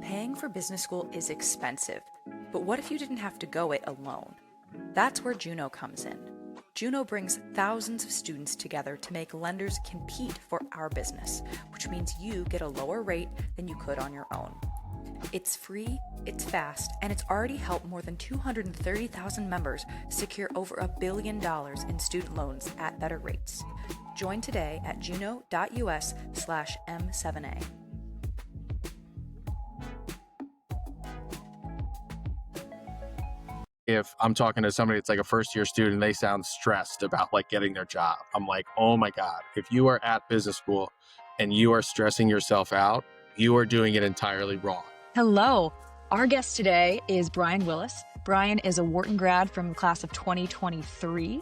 Paying for business school is expensive, but what if you didn't have to go it alone? That's where Juno comes in. Juno brings thousands of students together to make lenders compete for our business, which means you get a lower rate than you could on your own. It's free, it's fast, and it's already helped more than 230,000 members secure over $1 billion in student loans at better rates. Join today at juno.us/M7A. If I'm talking to somebody that's like a first year student, they sound stressed about like getting their job. I'm like, oh my God, if you are at business school and you are stressing yourself out, you are doing it entirely wrong. Hello. Our guest today is Brian Willis. Brian is a Wharton grad from the class of 2023.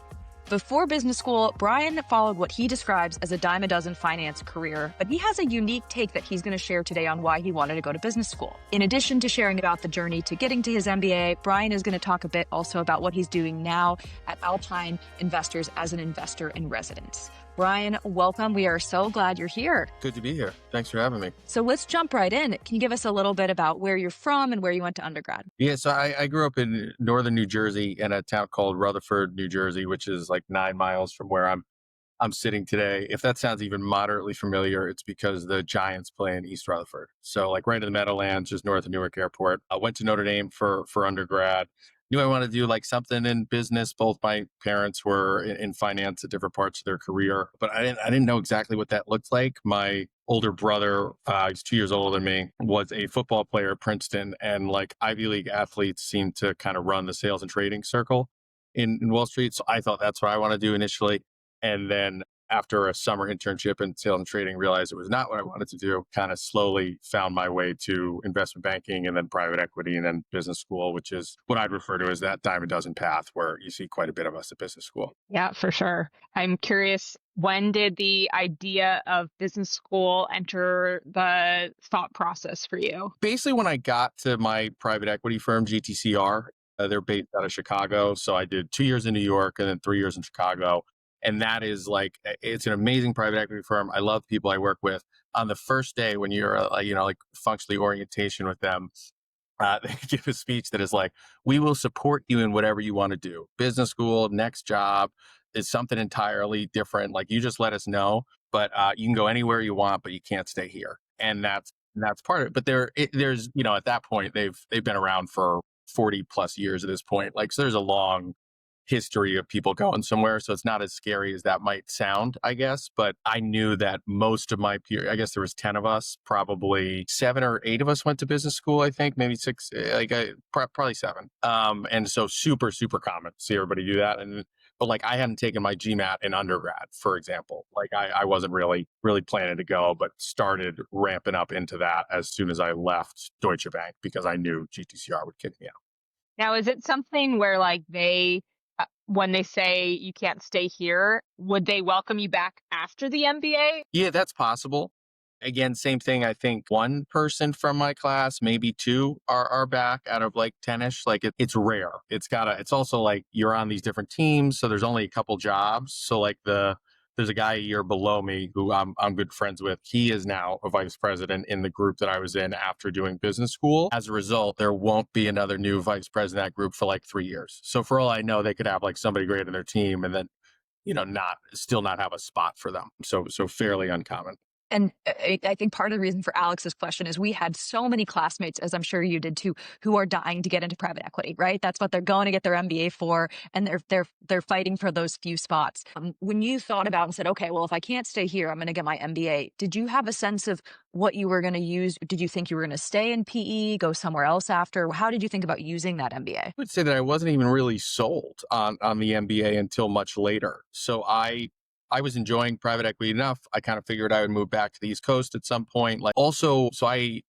Before business school, Brian followed what he describes as a dime a dozen finance career, but he has a unique take that he's going to share today on why he wanted to go to business school. In addition to sharing about the journey to getting to his MBA, Brian is going to talk a bit also about what he's doing now at Alpine Investors as an investor in residence. Brian, welcome. We are so glad you're here. Good to be here. Thanks for having me. So let's jump right in. Can you give us a little bit about where you're from and where you went to undergrad? Yeah, so I grew up in northern New Jersey in a town called Rutherford, New Jersey, which is like 9 miles from where I'm sitting today. If that sounds even moderately familiar, it's because the Giants play in East Rutherford. So like right in the Meadowlands, just north of Newark Airport. I went to Notre Dame for undergrad. Knew I wanted to do like something in business. Both my parents were in finance at different parts of their career, but I didn't know exactly what that looked like. My older brother, he's 2 years older than me, was a football player at Princeton, and like Ivy League athletes seem to kind of run the sales and trading circle in Wall Street. So I thought that's what I want to do initially. And then after a summer internship in sales and trading, realized it was not what I wanted to do, kind of slowly found my way to investment banking and then private equity and then business school, which is what I'd refer to as that dime a dozen path where you see quite a bit of us at business school. Yeah, for sure. I'm curious, when did the idea of business school enter the thought process for you? Basically, when I got to my private equity firm, GTCR, they're based out of Chicago. So I did 2 years in New York and then 3 years in Chicago. And that is like, it's an amazing private equity firm. I love the people I work with. On the first day, when you're, like functionally orientation with them, they give a speech that is like, we will support you in whatever you want to do. Business school, next job is something entirely different. Like you just let us know, but you can go anywhere you want, but you can't stay here. And that's part of it. But there's, at that point, they've been around for 40 plus years at this point. Like, so there's a long history of people going somewhere. So it's not as scary as that might sound, I guess. But I knew that most of my peers, I guess there was 10 of us, probably 7 or 8 of us went to business school, I think, maybe 6, probably 7. And so super, super common to see everybody do that. But like I hadn't taken my GMAT in undergrad, for example. Like I wasn't really planning to go, but started ramping up into that as soon as I left Deutsche Bank because I knew GTCR would kick me out. Now, is it something where like when they say you can't stay here, would they welcome you back after the MBA? Yeah, that's possible. Again, same thing. I think one person from my class, maybe 2 are back out of like 10-ish. Like it's rare. It's also like you're on these different teams. So there's only a couple jobs. So like there's a guy a year below me who I'm good friends with. He is now a vice president in the group that I was in after doing business school. As a result, there won't be another new vice president of that group for like 3 years. So for all I know, they could have like somebody great in their team and then, still not have a spot for them. So fairly uncommon. And I think part of the reason for Alex's question is we had so many classmates, as I'm sure you did too, who are dying to get into private equity, right? That's what they're going to get their MBA for, and they're fighting for those few spots. When you thought about and said, okay, well, if I can't stay here, I'm going to get my MBA. Did you have a sense of what you were going to use? Did you think you were going to stay in PE, go somewhere else after? How did you think about using that MBA? I would say that I wasn't even really sold on the MBA until much later. So I was enjoying private equity enough. I kind of figured I would move back to the East Coast at some point. So I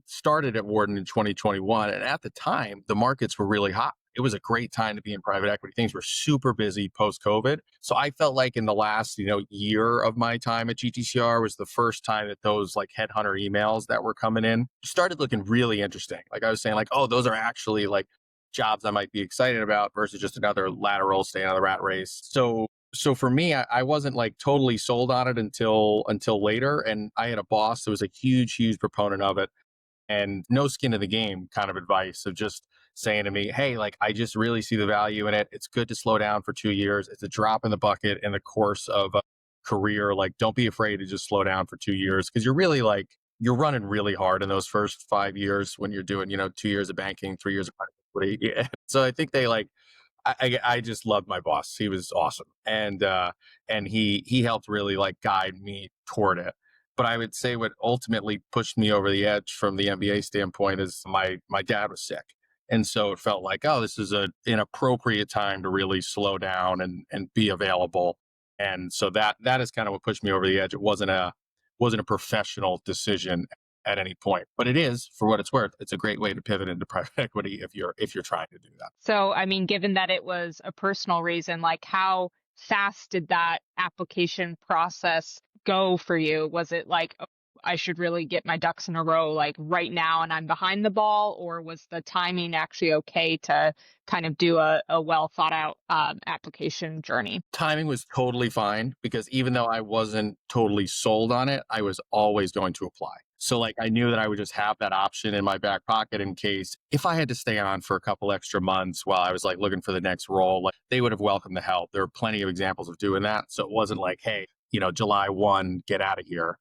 started at Wharton in 2021. And at the time, the markets were really hot. It was a great time to be in private equity. Things were super busy post-COVID. So I felt like in the last, year of my time at GTCR was the first time that those like headhunter emails that were coming in started looking really interesting. Like I was saying like, oh, those are actually like jobs I might be excited about versus just another lateral stay out of the rat race. So for me, I wasn't like totally sold on it until later. And I had a boss that was a huge proponent of it. and no skin in the game kind of advice of just saying to me, hey, like, I just really see the value in it. It's good to slow down for 2 years. It's a drop in the bucket in the course of a career. Like, don't be afraid to just slow down for 2 years because you're really like, you're running really hard in those first 5 years when you're doing, 2 years of banking, 3 years of private equity. Yeah. So I think they like, I just loved my boss. He was awesome. And he helped really like guide me toward it. But I would say what ultimately pushed me over the edge from the MBA standpoint is my dad was sick. And so it felt like, oh, this is an appropriate time to really slow down and be available. And so that is kind of what pushed me over the edge. It wasn't a professional decision at any point, but it is, for what it's worth, it's a great way to pivot into private equity if you're trying to do that. So, I mean, given that it was a personal reason, like how fast did that application process go for you? Was it like, oh, I should really get my ducks in a row like right now and I'm behind the ball? Or was the timing actually okay to kind of do a well thought out application journey? Timing was totally fine because even though I wasn't totally sold on it, I was always going to apply. So like I knew that I would just have that option in my back pocket in case if I had to stay on for a couple extra months while I was like looking for the next role, like they would have welcomed the help. There are plenty of examples of doing that. So it wasn't like, hey, July 1, get out of here.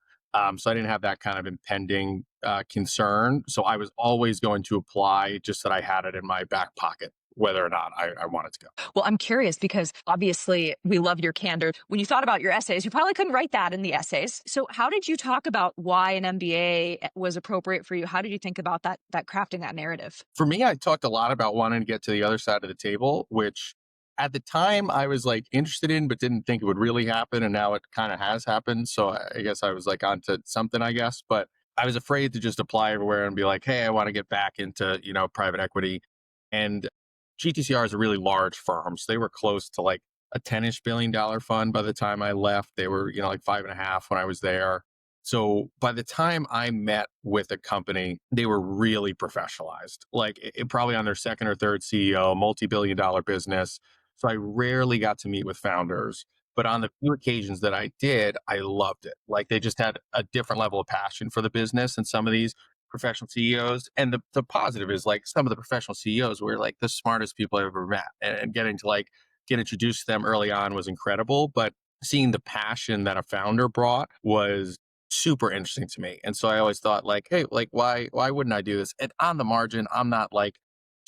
So I didn't have that kind of impending concern. So I was always going to apply, just that I had it in my back pocket, whether or not I wanted to go. Well, I'm curious because obviously we love your candor. When you thought about your essays, you probably couldn't write that in the essays. So how did you talk about why an MBA was appropriate for you? How did you think about that crafting that narrative? For me, I talked a lot about wanting to get to the other side of the table, which at the time I was like interested in, but didn't think it would really happen. And now it kind of has happened. So I guess I was like onto something, I guess, but I was afraid to just apply everywhere and be like, hey, I want to get back into, private equity. And GTCR is a really large firm. So they were close to like a $10-ish billion fund by the time I left. They were, like 5.5 when I was there. So by the time I met with a company, they were really professionalized, like it probably on their second or third CEO, multi-billion-dollar business. So I rarely got to meet with founders, but on the few occasions that I did, I loved it. Like they just had a different level of passion for the business than some of these professional CEOs. And the positive is like some of the professional CEOs were like the smartest people I've ever met, and getting to like get introduced to them early on was incredible. But seeing the passion that a founder brought was super interesting to me. And so I always thought like, hey, like why wouldn't I do this? And on the margin, I'm not like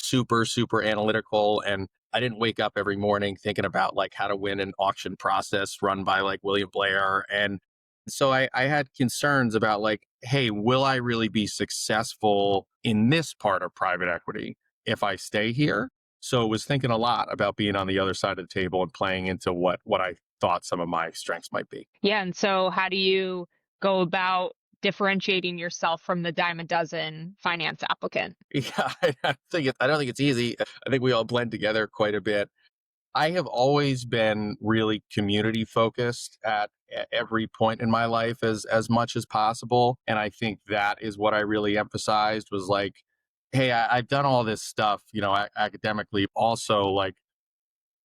super analytical, and I didn't wake up every morning thinking about like how to win an auction process run by like William Blair. And so I had concerns about like, hey, will I really be successful in this part of private equity if I stay here? So was thinking a lot about being on the other side of the table and playing into what I thought some of my strengths might be. Yeah. And so how do you go about differentiating yourself from the dime a dozen finance applicant? Yeah, I don't think it's easy. I think we all blend together quite a bit. I have always been really community focused at every point in my life as much as possible. And I think that is what I really emphasized was like, hey, I've done all this stuff, academically. Also, like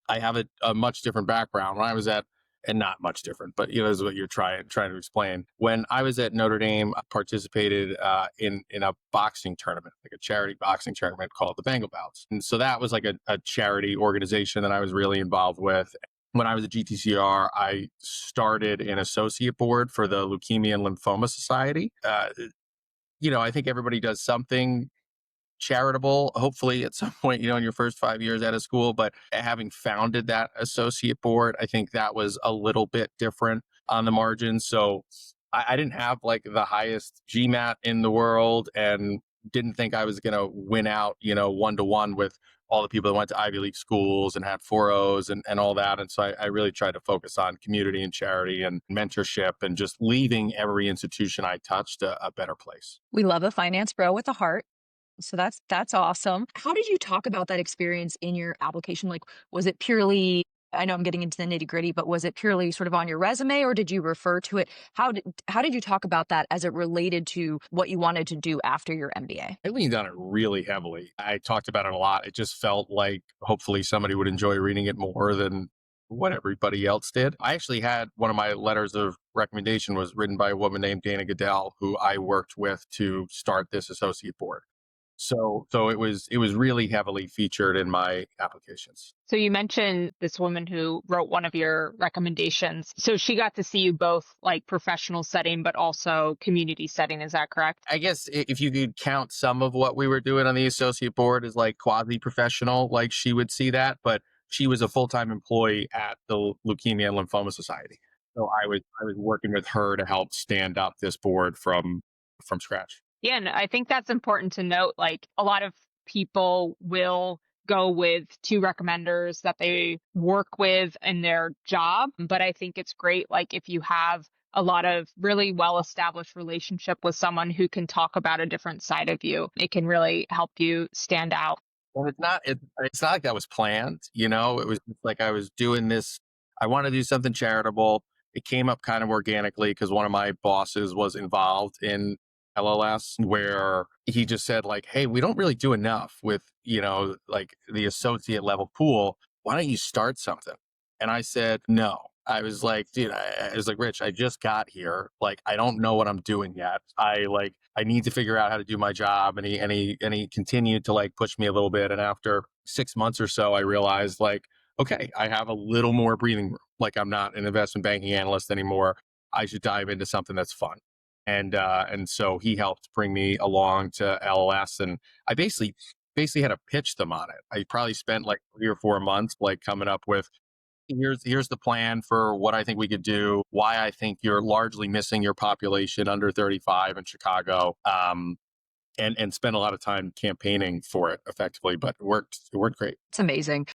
I have a much different background. When I was at, and not much different, but is what you're trying to explain. When I was at Notre Dame, I participated in a boxing tournament, like a charity boxing tournament called the Bengal Bouts. And so that was like a charity organization that I was really involved with. When I was at GTCR, I started an associate board for the Leukemia and Lymphoma Society. I think everybody does something charitable, hopefully at some point, in your first 5 years out of school. But having founded that associate board, I think that was a little bit different on the margin. So I didn't have like the highest GMAT in the world and didn't think I was going to win out, 1-to-1 with all the people that went to Ivy League schools and had 4.0s and all that. And so I really tried to focus on community and charity and mentorship and just leaving every institution I touched a better place. We love a finance bro with a heart. So that's awesome. How did you talk about that experience in your application? Like, was it purely, I know I'm getting into the nitty gritty, but was it purely sort of on your resume, or did you refer to it? How did you talk about that as it related to what you wanted to do after your MBA? I leaned on it really heavily. I talked about it a lot. It just felt like hopefully somebody would enjoy reading it more than what everybody else did. I actually had one of my letters of recommendation was written by a woman named Dana Goodell, who I worked with to start this associate board. So it was really heavily featured in my applications. So you mentioned this woman who wrote one of your recommendations. So she got to see you both like professional setting, but also community setting. Is that correct? I guess if you could count some of what we were doing on the associate board as like quasi-professional, like she would see that, but she was a full-time employee at the Leukemia and Lymphoma Society. So I was working with her to help stand up this board from scratch. Yeah, and I think that's important to note. Like a lot of people will go with two recommenders that they work with in their job. But I think it's great, like if you have a lot of really well-established relationship with someone who can talk about a different side of you, it can really help you stand out. Well, it's not like that was planned, it was just like I was doing this. I want to do something charitable. It came up kind of organically because one of my bosses was involved in LLS where he just said like, hey, we don't really do enough with, like the associate level pool. Why don't you start something? And I said, no. I was like, dude, I was like, Rich, I just got here. Like, I don't know what I'm doing yet. I need to figure out how to do my job. And he continued to like push me a little bit. And after 6 months or so, I realized like, okay, I have a little more breathing room. Like I'm not an investment banking analyst anymore. I should dive into something that's fun. And so he helped bring me along to LLS. And I basically had to pitch them on it. I probably spent like 3 or 4 months like coming up with here's the plan for what I think we could do, why I think you're largely missing your population under 35 in Chicago, and spent a lot of time campaigning for it effectively, but it worked great. It's amazing.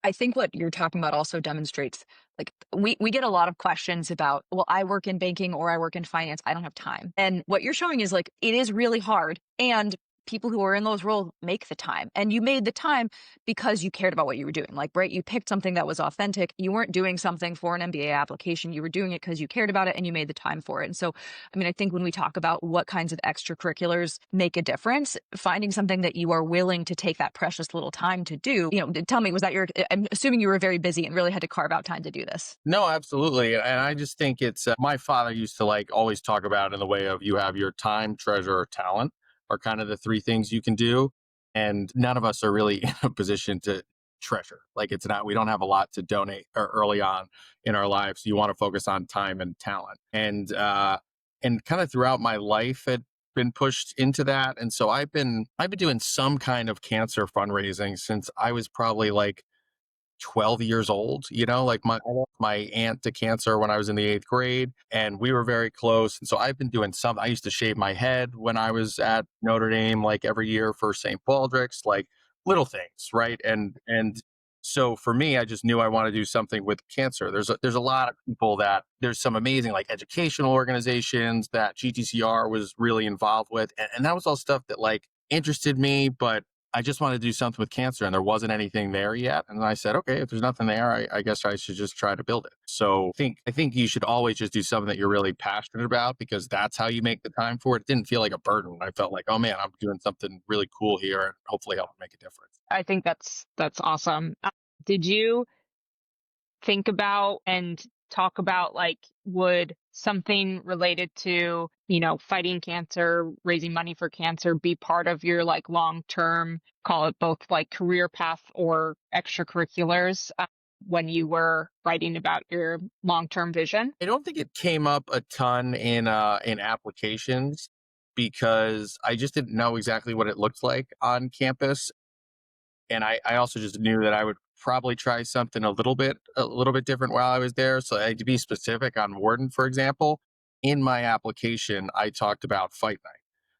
I think what you're talking about also demonstrates like we get a lot of questions about, well, I work in banking or I work in finance. I don't have time. And what you're showing is like, it is really hard. And people who are in those roles make the time. And you made the time because you cared about what you were doing. Like, right, you picked something that was authentic. You weren't doing something for an MBA application. You were doing it because you cared about it and you made the time for it. And so, I mean, I think when we talk about what kinds of extracurriculars make a difference, finding something that you are willing to take that precious little time to do, tell me, was that I'm assuming you were very busy and really had to carve out time to do this. No, absolutely. And I just think it's my father used to like always talk about in the way of you have your time, treasure, or talent are kind of the three things you can do. And none of us are really in a position to treasure. Like we don't have a lot to donate early on in our lives. You want to focus on time and talent. And kind of throughout my life had been pushed into that. And so I've been doing some kind of cancer fundraising since I was probably like 12 years old, like I lost my aunt to cancer when I was in the 8th grade and we were very close. And so I've been doing I used to shave my head when I was at Notre Dame, like every year for St. Baldrick's, like little things. Right. And so for me, I just knew I want to do something with cancer. There's a lot of people there's some amazing like educational organizations that GTCR was really involved with. And that was all stuff that like interested me, but I just wanted to do something with cancer and there wasn't anything there yet. And I said, okay, if there's nothing there, I guess I should just try to build it. So I think you should always just do something that you're really passionate about because that's how you make the time for it. It didn't feel like a burden. I felt like, oh man, I'm doing something really cool here and hopefully help make a difference. I think that's awesome. Did you think about and talk about like would something related to fighting cancer, raising money for cancer be part of your like long-term, call it both like career path or extracurriculars when you were writing about your long-term vision? I don't think it came up a ton in applications because I just didn't know exactly what it looked like on campus. And I also just knew that I would probably try something a little bit different while I was there. So to be specific on Wharton, for example, in my application, I talked about Fight Night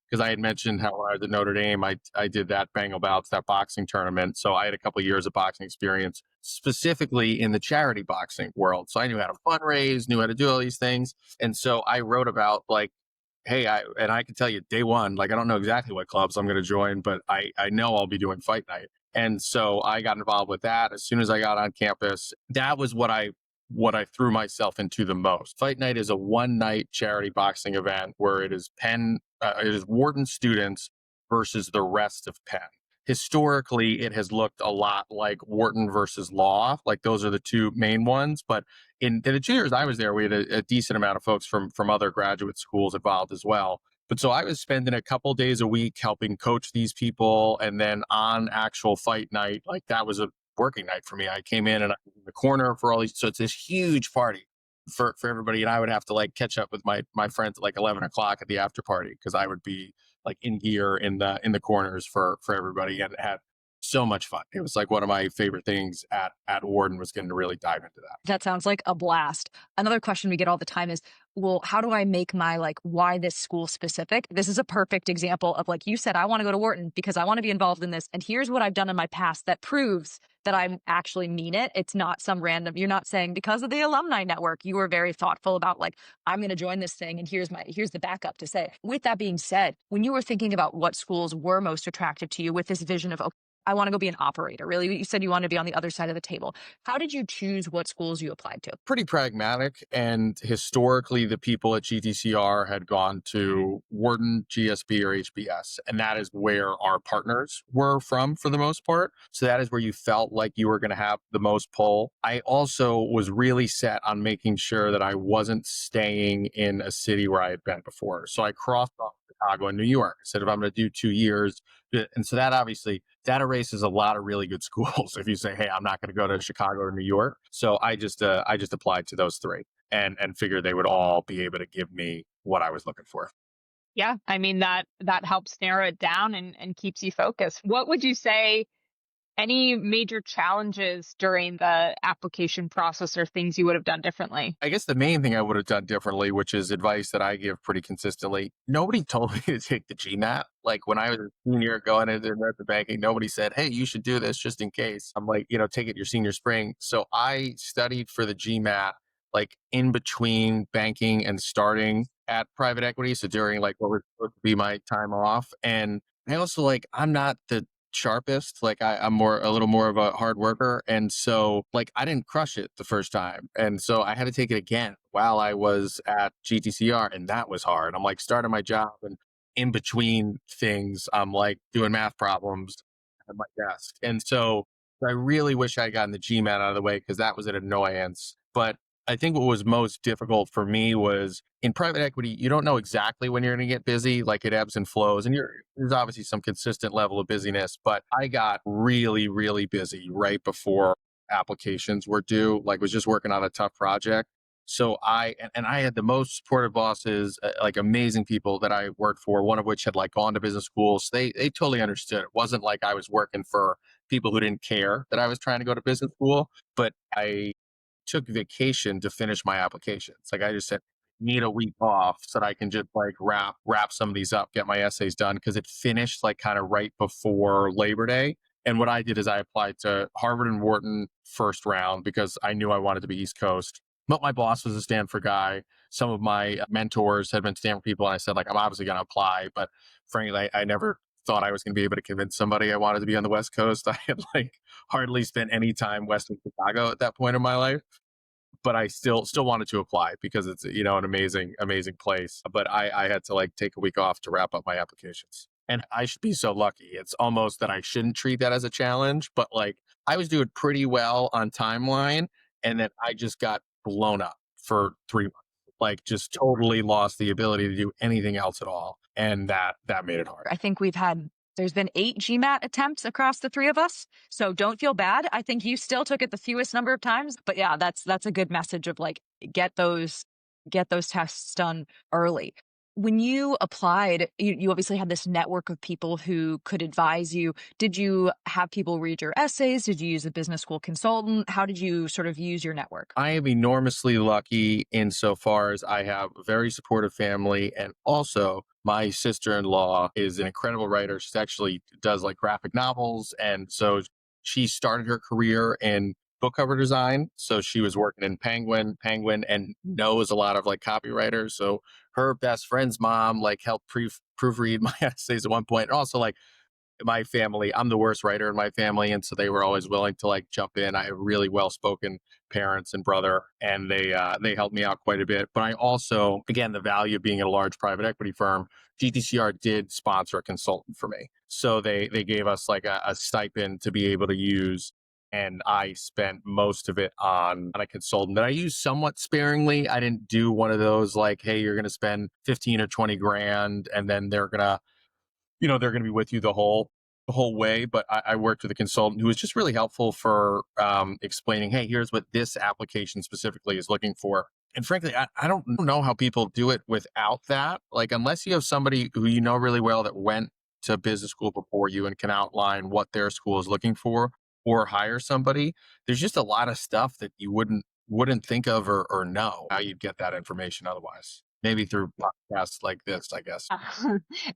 because I had mentioned how when I was at Notre Dame, I did that Bengal Bouts, that boxing tournament. So I had a couple of years of boxing experience, specifically in the charity boxing world. So I knew how to fundraise, knew how to do all these things. And so I wrote about like, hey, I can tell you day one, like I don't know exactly what clubs I'm going to join, but I know I'll be doing Fight Night. And so I got involved with that as soon as I got on campus. That was what I threw myself into the most. Fight Night is a one-night charity boxing event where it is Wharton students versus the rest of Penn. historically it has looked a lot like Wharton versus law. Like those are the two main ones. But in the 2 years I was there, we had a decent amount of folks from other graduate schools involved as well. But so I was spending a couple days a week helping coach these people. And then on actual fight night, like that was a working night for me. I came in and I was in the corner for all these. So it's this huge party for everybody. And I would have to like catch up with my friends at like 11 o'clock at the after party because I would be like in gear in the corners for everybody, and it had so much fun. It was like one of my favorite things at Wharton was getting to really dive into that. That sounds like a blast. Another question we get all the time is, well, how do I make my like why this school specific? This is a perfect example of like you said, I want to go to Wharton because I want to be involved in this. And here's what I've done in my past that proves that I actually mean it. It's not some random, you're not saying because of the alumni network. You were very thoughtful about like, I'm going to join this thing and here's the backup to say. With that being said, when you were thinking about what schools were most attractive to you with this vision of, okay, I want to go be an operator. Really, you said you want to be on the other side of the table. How did you choose what schools you applied to? Pretty pragmatic. And historically, the people at GTCR had gone to Wharton, GSB, or HBS. And that is where our partners were from for the most part. So that is where you felt like you were going to have the most pull. I also was really set on making sure that I wasn't staying in a city where I had been before. So I crossed off Chicago and New York. I said, if I'm going to do 2 years. And so that obviously, that erases a lot of really good schools. If you say, hey, I'm not going to go to Chicago or New York. So I just applied to those three and figured they would all be able to give me what I was looking for. Yeah. I mean, that helps narrow it down and keeps you focused. What would you say, any major challenges during the application process or things you would have done differently? I guess the main thing I would have done differently, which is advice that I give pretty consistently. Nobody told me to take the GMAT. Like when I was a senior going into investment banking, nobody said, hey, you should do this just in case. I'm like, take it your senior spring. So I studied for the GMAT like in between banking and starting at private equity. So during like what was supposed to be my time off. And I also like, I'm not the sharpest. Like I'm a little more of a hard worker. And so like I didn't crush it the first time. And so I had to take it again while I was at GTCR. And that was hard. I'm like starting my job and in between things, I'm like doing math problems at my desk. And so I really wish I had gotten the GMAT out of the way because that was an annoyance. But I think what was most difficult for me was in private equity, you don't know exactly when you're going to get busy, like it ebbs and flows. And there's obviously some consistent level of busyness, but I got really, really busy right before applications were due, like was just working on a tough project. So I had the most supportive bosses, like amazing people that I worked for, one of which had like gone to business school. So they totally understood. It wasn't like I was working for people who didn't care that I was trying to go to business school, but I took vacation to finish my applications. Like I just said, need a week off so that I can just like wrap some of these up, get my essays done because it finished like kind of right before Labor Day. And what I did is I applied to Harvard and Wharton first round because I knew I wanted to be East Coast. But my boss was a Stanford guy. Some of my mentors had been Stanford people. And I said, like, I'm obviously going to apply. But frankly, I never thought I was going to be able to convince somebody I wanted to be on the West Coast. I had like hardly spent any time west of Chicago at that point in my life. But I still wanted to apply because it's, an amazing place. But I had to like take a week off to wrap up my applications. And I should be so lucky. It's almost that I shouldn't treat that as a challenge, but like I was doing pretty well on timeline. And then I just got blown up for 3 months, like just totally lost the ability to do anything else at all. And that made it hard. I think there's been 8 GMAT attempts across the 3 of us. So don't feel bad. I think you still took it the fewest number of times. But yeah, that's a good message of like, get those tests done early. When you applied, you obviously had this network of people who could advise you. Did you have people read your essays? Did you use a business school consultant? How did you sort of use your network? I am enormously lucky insofar as I have a very supportive family. And also my sister-in-law is an incredible writer. She actually does like graphic novels. And so she started her career in book cover design. So she was working in Penguin and knows a lot of like copywriters. So her best friend's mom like helped proofread my essays at one point. And also like my family, I'm the worst writer in my family. And so they were always willing to like jump in. I have really well-spoken parents and brother, and they helped me out quite a bit. But I also, again, the value of being at a large private equity firm, GTCR did sponsor a consultant for me. So they gave us like a stipend to be able to use. And I spent most of it on a consultant that I used somewhat sparingly. I didn't do one of those like, hey, you're going to spend 15 or 20 grand and then they're going to, they're going to be with you the whole way. But I worked with a consultant who was just really helpful for explaining, hey, here's what this application specifically is looking for. And frankly, I don't know how people do it without that. Like, unless you have somebody who you know really well that went to business school before you and can outline what their school is looking for, or hire somebody, there's just a lot of stuff that you wouldn't think of or know how you'd get that information otherwise. Maybe through podcasts like this, I guess.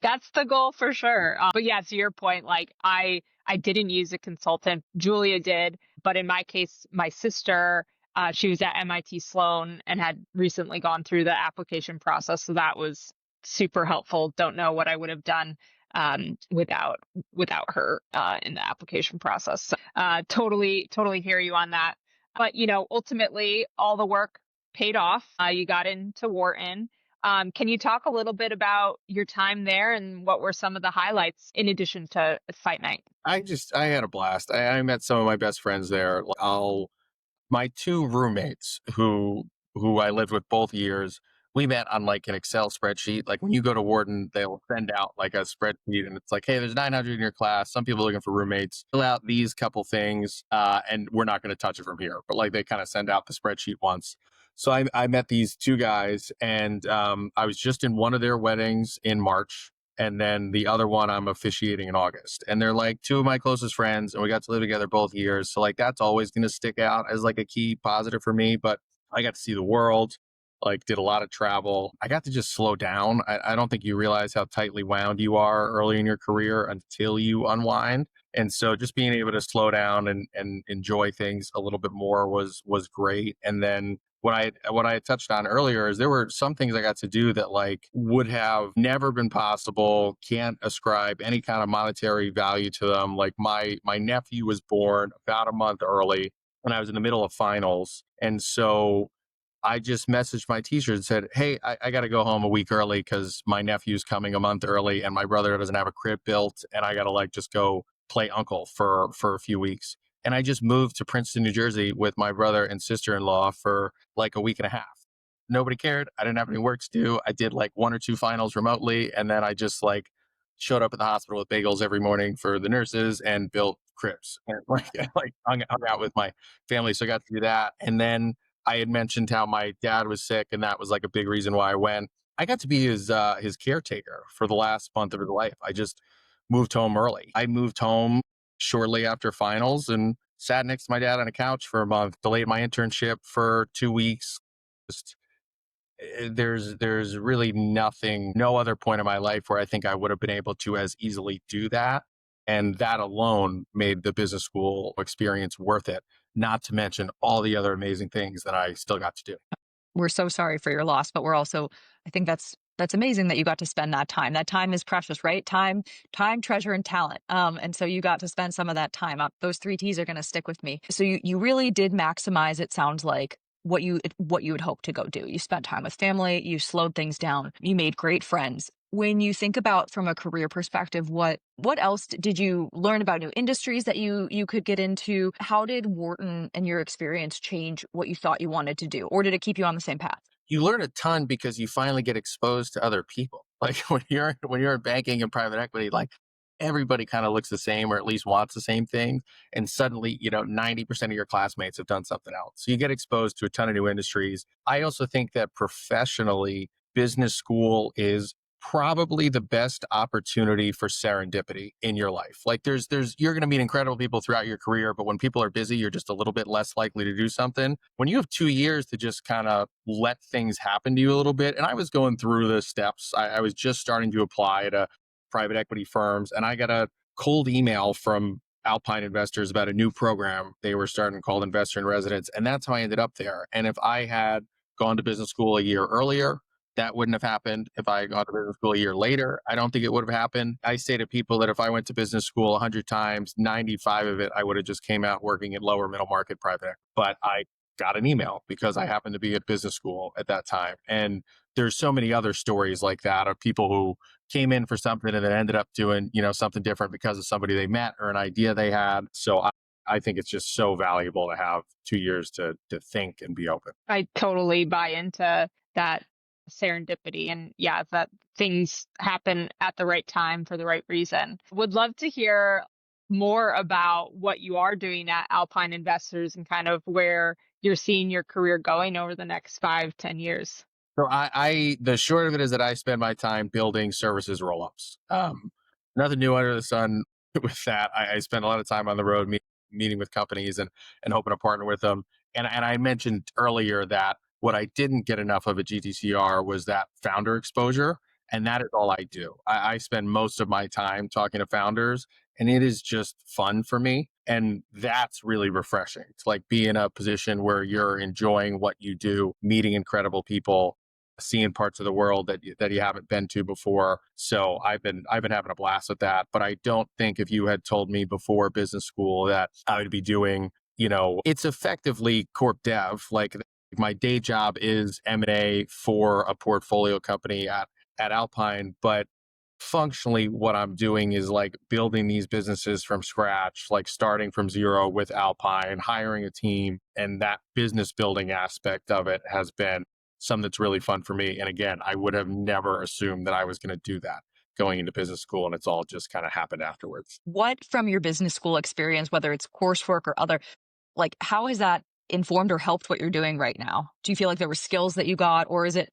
That's the goal for sure. But yeah, to your point, like I didn't use a consultant. Julia did, but in my case, my sister, she was at MIT Sloan and had recently gone through the application process, so that was super helpful. Don't know what I would have done without her in the application process. So, totally hear you on that. But ultimately, all the work paid off. You got into Wharton. Can you talk a little bit about your time there and what were some of the highlights in addition to Fight Night? I had a blast. I met some of my best friends there. My two roommates who I lived with both years, we met on like an Excel spreadsheet. Like when you go to Wharton, they'll send out like a spreadsheet and it's like, hey, there's 900 in your class. Some people are looking for roommates. Fill out these couple things and we're not going to touch it from here. But like they kind of send out the spreadsheet once. So I met these two guys and I was just in one of their weddings in March. And then the other one I'm officiating in August. And they're like two of my closest friends and we got to live together both years. So like that's always going to stick out as like a key positive for me. But I got to see the world, like did a lot of travel. I got to just slow down. I don't think you realize how tightly wound you are early in your career until you unwind. And so just being able to slow down and enjoy things a little bit more was great. And then what I had touched on earlier is there were some things I got to do that like would have never been possible, can't ascribe any kind of monetary value to them. Like my nephew was born about a month early when I was in the middle of finals. And so I just messaged my teacher and said, hey, I got to go home a week early because my nephew's coming a month early and my brother doesn't have a crib built and I got to like just go play uncle for a few weeks. And I just moved to Princeton, New Jersey with my brother and sister-in-law for like a week and a half. Nobody cared. I didn't have any work to do. I did like one or two finals remotely. And then I just like showed up at the hospital with bagels every morning for the nurses and built cribs and like hung out with my family. So I got to do that. And then I had mentioned how my dad was sick and that was like a big reason why I went. I got to be his caretaker for the last month of his life. I just moved home early. I moved home shortly after finals and sat next to my dad on a couch for a month, delayed my internship for 2 weeks. Just there's really no other point in my life where I think I would have been able to as easily do that. And that alone made the business school experience worth it, not to mention all the other amazing things that I still got to do. We're so sorry for your loss, but we're also, I think that's amazing that you got to spend that time. That time is precious, right? Time, treasure, and talent. And so you got to spend some of that time. Those 3 T's are going to stick with me. So you really did maximize, it sounds like, what you would hope to go do. You spent time with family, you slowed things down, you made great friends. When you think about from a career perspective, what else did you learn about new industries that you could get into? How did Wharton and your experience change what you thought you wanted to do? Or did it keep you on the same path? You learn a ton because you finally get exposed to other people. Like when you're in banking and private equity, like everybody kind of looks the same or at least wants the same thing. And suddenly, 90% of your classmates have done something else. So you get exposed to a ton of new industries. I also think that professionally, business school is probably the best opportunity for serendipity in your life. Like you're going to meet incredible people throughout your career, but when people are busy, you're just a little bit less likely to do something. When you have 2 years to just kind of let things happen to you a little bit. And I was going through the steps. I was just starting to apply to private equity firms and I got a cold email from Alpine Investors about a new program they were starting called Investor in Residence. And that's how I ended up there. And if I had gone to business school a year earlier, that wouldn't have happened. If I had gone to business school a year later, I don't think it would have happened. I say to people that if I went to business school 100 times, 95 of it, I would have just came out working in lower middle market private equity. But I got an email because I happened to be at business school at that time. And there's so many other stories like that of people who came in for something and then ended up doing, something different because of somebody they met or an idea they had. So I think it's just so valuable to have 2 years to think and be open. I totally buy into that serendipity and yeah, that things happen at the right time for the right reason. Would love to hear more about what you are doing at Alpine Investors and kind of where you're seeing your career going over the next 5-10 years. So the short of it is that I spend my time building services roll-ups. Nothing new under the sun with that. I spend a lot of time on the road meeting with companies and hoping to partner with them. And I mentioned earlier that what I didn't get enough of at GTCR was that founder exposure. And that is all I do. I spend most of my time talking to founders, and it is just fun for me. And that's really refreshing to like be in a position where you're enjoying what you do, meeting incredible people, seeing parts of the world that you haven't been to before. So I've been having a blast with that. But I don't think if you had told me before business school that I would be doing, it's effectively corp dev. Like my day job is M&A for a portfolio company at Alpine, but functionally what I'm doing is like building these businesses from scratch, like starting from zero with Alpine, hiring a team, and that business building aspect of it has been something that's really fun for me. And again, I would have never assumed that I was going to do that going into business school, and it's all just kind of happened afterwards. What from your business school experience, whether it's coursework or other, like how has that informed or helped what you're doing right now? Do you feel like there were skills that you got, or is it,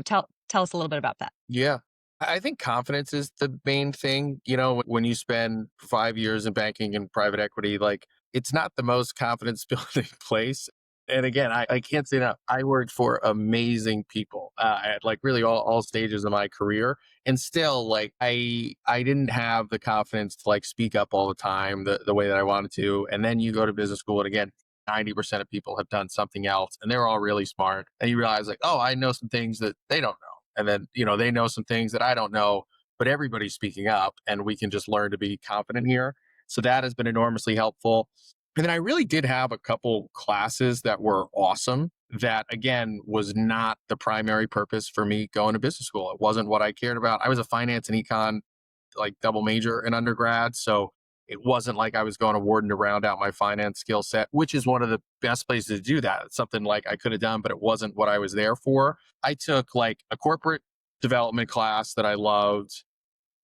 tell us a little bit about that. Yeah. I think confidence is the main thing. When you spend 5 years in banking and private equity, like it's not the most confidence building place. And again, I can't say enough. I worked for amazing people at like really all stages of my career. And still like I didn't have the confidence to like speak up all the time the way that I wanted to. And then you go to business school and again, 90% of people have done something else and they're all really smart. And you realize like, oh, I know some things that they don't know. And then, they know some things that I don't know, but everybody's speaking up and we can just learn to be confident here. So that has been enormously helpful. And then I really did have a couple classes that were awesome that, again, was not the primary purpose for me going to business school. It wasn't what I cared about. I was a finance and econ, like double major in undergrad. So it wasn't like I was going to Wharton to round out my finance skill set, which is one of the best places to do that. It's something like I could have done, but it wasn't what I was there for. I took like a corporate development class that I loved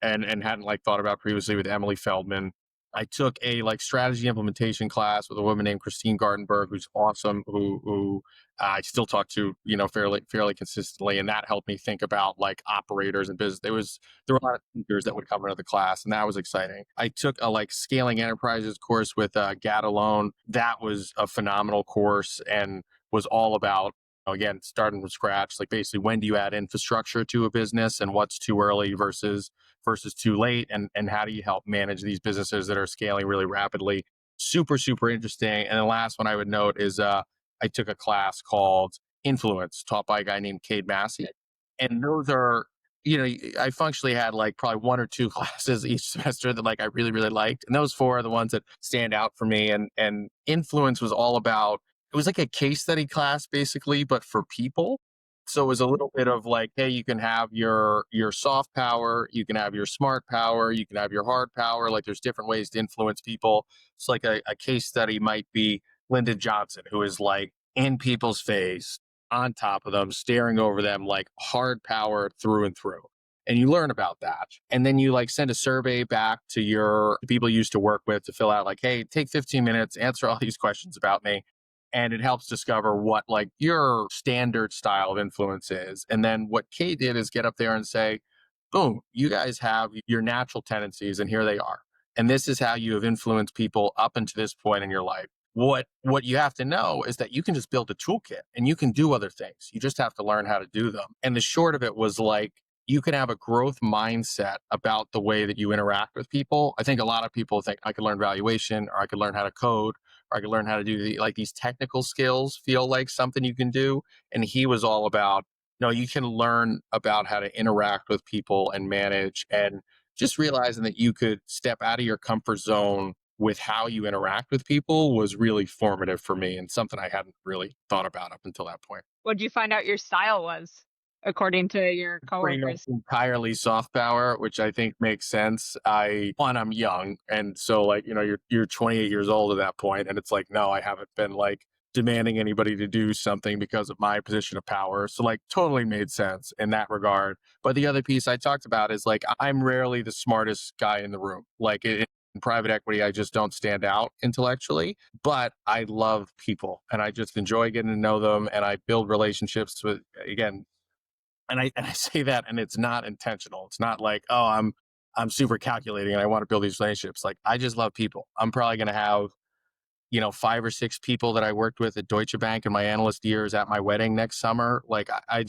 and hadn't like thought about previously with Emily Feldman. I took a like strategy implementation class with a woman named Christine Gartenberg, who's awesome, who I still talk to, fairly consistently. And that helped me think about like operators and business. There were a lot of speakers that would come into the class, and that was exciting. I took a like scaling enterprises course with Gad Alone. That was a phenomenal course and was all about, again, starting from scratch. Like basically, when do you add infrastructure to a business and what's too early versus too late, and how do you help manage these businesses that are scaling really rapidly? Super, super interesting. And the last one I would note is I took a class called Influence, taught by a guy named Cade Massey. And those are, I functionally had like probably one or two classes each semester that like I really, really liked. And those four are the ones that stand out for me. And Influence was all about, it was like a case study class basically, but for people. So it was a little bit of like, hey, you can have your soft power, you can have your smart power, you can have your hard power. Like there's different ways to influence people. It's like a case study might be Lyndon Johnson, who is like in people's face, on top of them, staring over them, like hard power through and through. And you learn about that. And then you like send a survey back to your people you used to work with to fill out like, hey, take 15 minutes, answer all these questions about me. And it helps discover what like your standard style of influence is. And then what Kay did is get up there and say, boom, you guys have your natural tendencies and here they are. And this is how you have influenced people up until this point in your life. What you have to know is that you can just build a toolkit and you can do other things. You just have to learn how to do them. And the short of it was like, you can have a growth mindset about the way that you interact with people. I think a lot of people think I could learn valuation or I could learn how to code or I could learn how to do like these technical skills feel like something you can do. And he was all about, no, you can learn about how to interact with people and manage, and just realizing that you could step out of your comfort zone with how you interact with people was really formative for me and something I hadn't really thought about up until that point. What did you find out your style was? according to your Pretty much coworkers. entirely soft power, which I think makes sense. I'm young, and so like you're 28 years old at that point, and it's like no, I haven't been like demanding anybody to do something because of my position of power. So like totally made sense in that regard. But the other piece I talked about is like I'm rarely the smartest guy in the room. Like in private equity, I just don't stand out intellectually, but I love people and I just enjoy getting to know them, and I build relationships with, again, and I say that, and it's not intentional. It's not like, oh, I'm super calculating and I want to build these relationships. Like I just love people. I'm probably going to have 5 or 6 people that I worked with at Deutsche Bank in my analyst years at my wedding next summer. Like I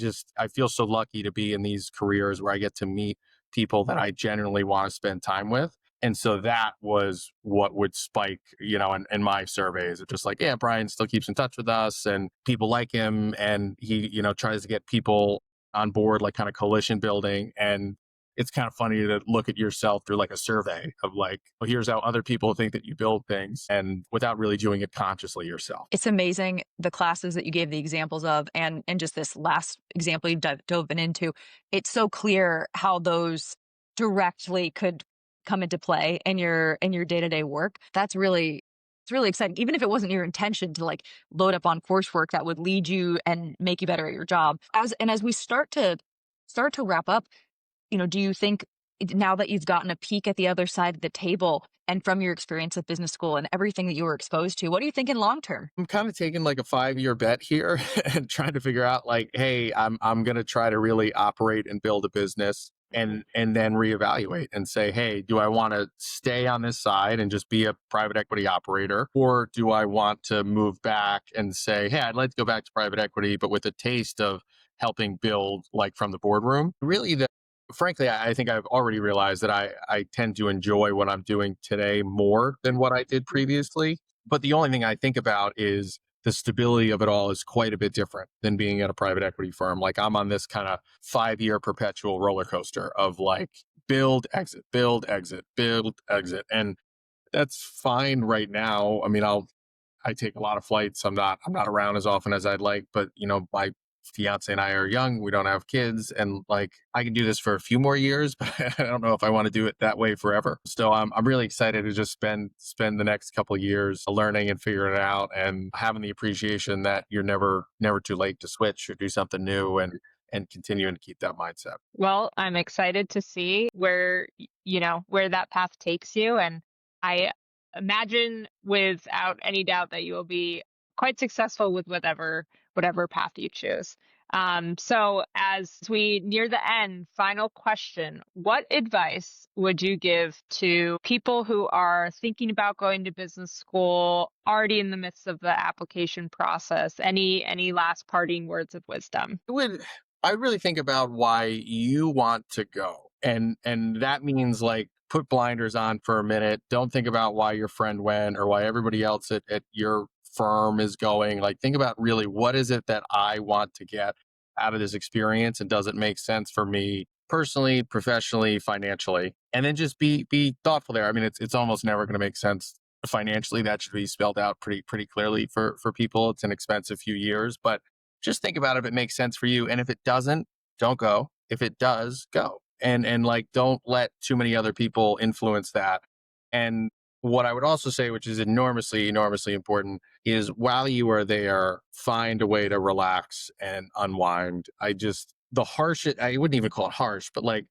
feel so lucky to be in these careers where I get to meet people that I genuinely want to spend time with. And so that was what would spike, in my surveys. It's just like, yeah, Brian still keeps in touch with us and people like him. And he, tries to get people on board, like kind of coalition building. And it's kind of funny to look at yourself through like a survey of like, well, here's how other people think that you build things, and without really doing it consciously yourself. It's amazing the classes that you gave the examples of, and just this last example you dove into. It's so clear how those directly could come into play in your day-to-day work. It's really exciting. Even if it wasn't your intention to like load up on coursework that would lead you and make you better at your job. As we start to wrap up, do you think now that you've gotten a peek at the other side of the table and from your experience at business school and everything that you were exposed to, what are you thinking long term? I'm kind of taking like a 5-year bet here and trying to figure out like, hey, I'm going to try to really operate and build a business and then reevaluate and say, hey, do I want to stay on this side and just be a private equity operator? Or do I want to move back and say, hey, I'd like to go back to private equity, but with a taste of helping build like from the boardroom? Really, frankly, I think I've already realized that I tend to enjoy what I'm doing today more than what I did previously. But the only thing I think about is the stability of it all is quite a bit different than being at a private equity firm. Like I'm on this kind of 5-year perpetual roller coaster of like build, exit, build, exit, build, exit. And that's fine right now. I mean, I take a lot of flights. I'm not around as often as I'd like, but my fiance and I are young. We don't have kids, and like I can do this for a few more years, but I don't know if I want to do it that way forever. So I'm really excited to just spend the next couple of years learning and figuring it out, and having the appreciation that you're never too late to switch or do something new, and continuing to keep that mindset. Well, I'm excited to see where that path takes you. And I imagine without any doubt that you will be quite successful with whatever path you choose. So as we near the end, final question, what advice would you give to people who are thinking about going to business school, already in the midst of the application process? Any last parting words of wisdom? I really think about why you want to go. And that means like put blinders on for a minute. Don't think about why your friend went or why everybody else at your firm is going. Like think about really what is it that I want to get out of this experience, and does it make sense for me personally, professionally, financially? And then just be thoughtful there. I mean, it's almost never going to make sense financially. That should be spelled out pretty clearly for people. It's an expensive few years, but just think about if it makes sense for you. And if it doesn't, don't go. If it does, go. And like, don't let too many other people influence that. And what I would also say, which is enormously, enormously important, is while you are there, find a way to relax and unwind. I wouldn't even call it harsh, but like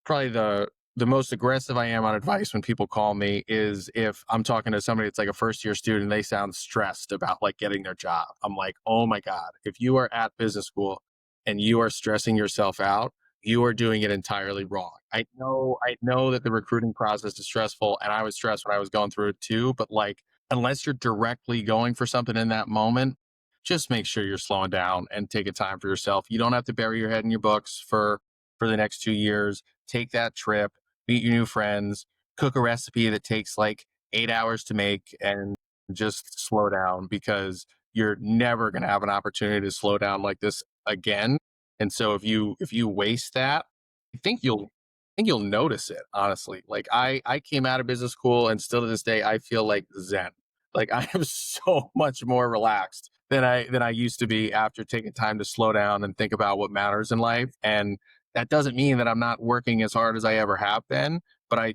probably the most aggressive I am on advice when people call me is if I'm talking to somebody that's like a first-year student, they sound stressed about like getting their job. I'm like, oh my God, if you are at business school and you are stressing yourself out, you are doing it entirely wrong. I know that the recruiting process is stressful, and I was stressed when I was going through it too, but like unless you're directly going for something in that moment, just make sure you're slowing down and take a time for yourself. You don't have to bury your head in your books for the next 2 years. Take that trip, meet your new friends, cook a recipe that takes like 8 hours to make, and just slow down, because you're never going to have an opportunity to slow down like this again. And so if you waste that, I think you'll notice it, honestly. Like I came out of business school, and still to this day, I feel like Zen. Like I am so much more relaxed than I used to be after taking time to slow down and think about what matters in life. And that doesn't mean that I'm not working as hard as I ever have been, but I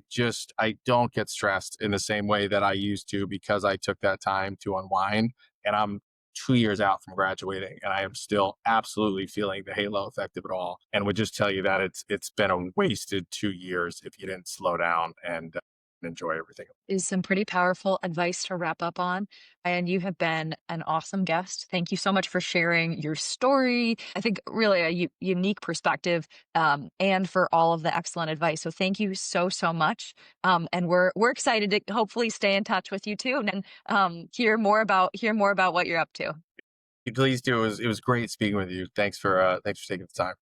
don't get stressed in the same way that I used to because I took that time to unwind. And I'm 2 years out from graduating, and I am still absolutely feeling the halo effect of it all. And would just tell you that it's been a wasted 2 years if you didn't slow down and enjoy everything. Is some pretty powerful advice to wrap up on. And you have been an awesome guest. Thank you so much for sharing your story. I think really a unique perspective, and for all of the excellent advice. So thank you so, so much. And we're excited to hopefully stay in touch with you too, and hear more about what you're up to. Please do. It was great speaking with you. Thanks for taking the time.